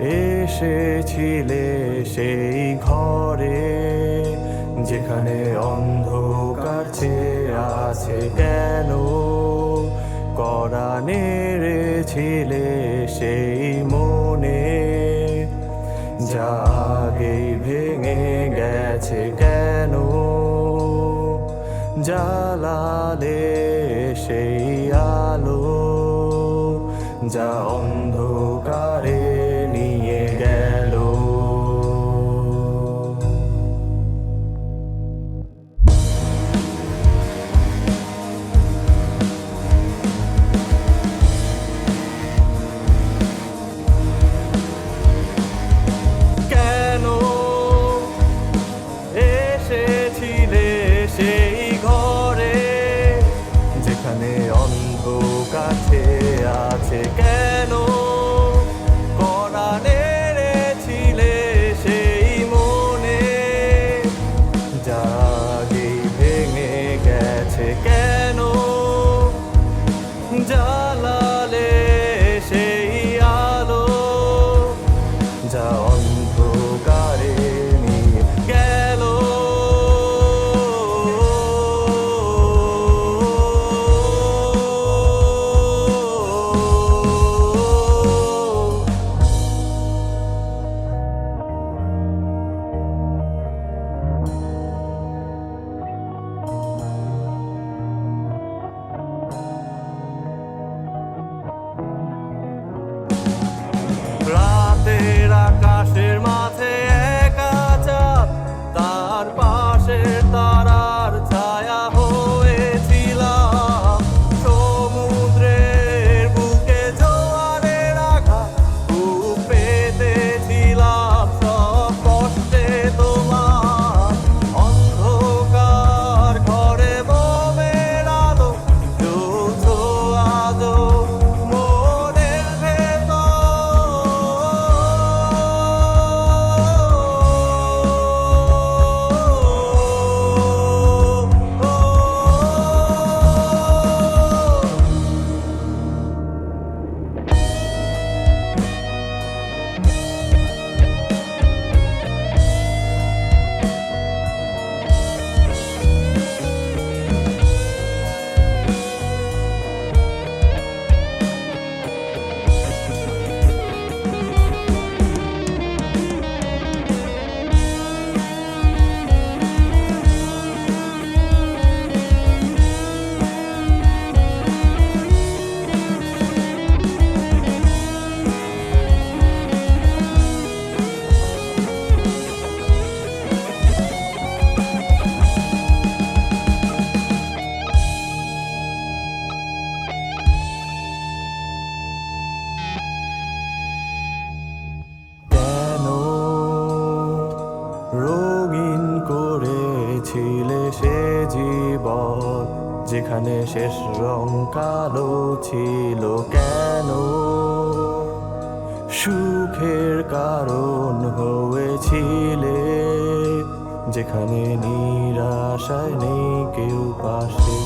এসেছিলে সেই ঘরে যেখানে অন্ধকার চেয়ে আছে কেন, কড়া নেড়েছিলে সেই মনে যা আগেই ভেঙে গেছে কেন, জ্বালালে সেই আলো যা অন্ধকারে নিয়ে গেল। কেন এসেছিলে সেই ঘরে যেখানে অন্ধকার চেয়ে আছে কেন, কড়া নেড়েছিলে সেই মনে যা আগেই ভেঙে গেছে কেন, জ্বালালে সেই আলো যা অন্ধকারে নিয়ে গেল। রাতের আকাশের মাঝে একা চাঁদ, তার পাশে তারার ছায়া হয়েছিলাম। সমুদ্রের বুকে জোয়ারের আঘাত খুব পেতেছিলাম সব কষ্টে তোমার। অন্ধকার ঘরে মোমের আলো জ্বলছো আজো মনের ভেতর। কেন রঙিন করেছিলে সে জীবন যেখানে শেষ রং কালো ছিল কেন, সুখের কারণ হয়েছিলে যেখানে নিরাশায় নেই কেউ পাশে।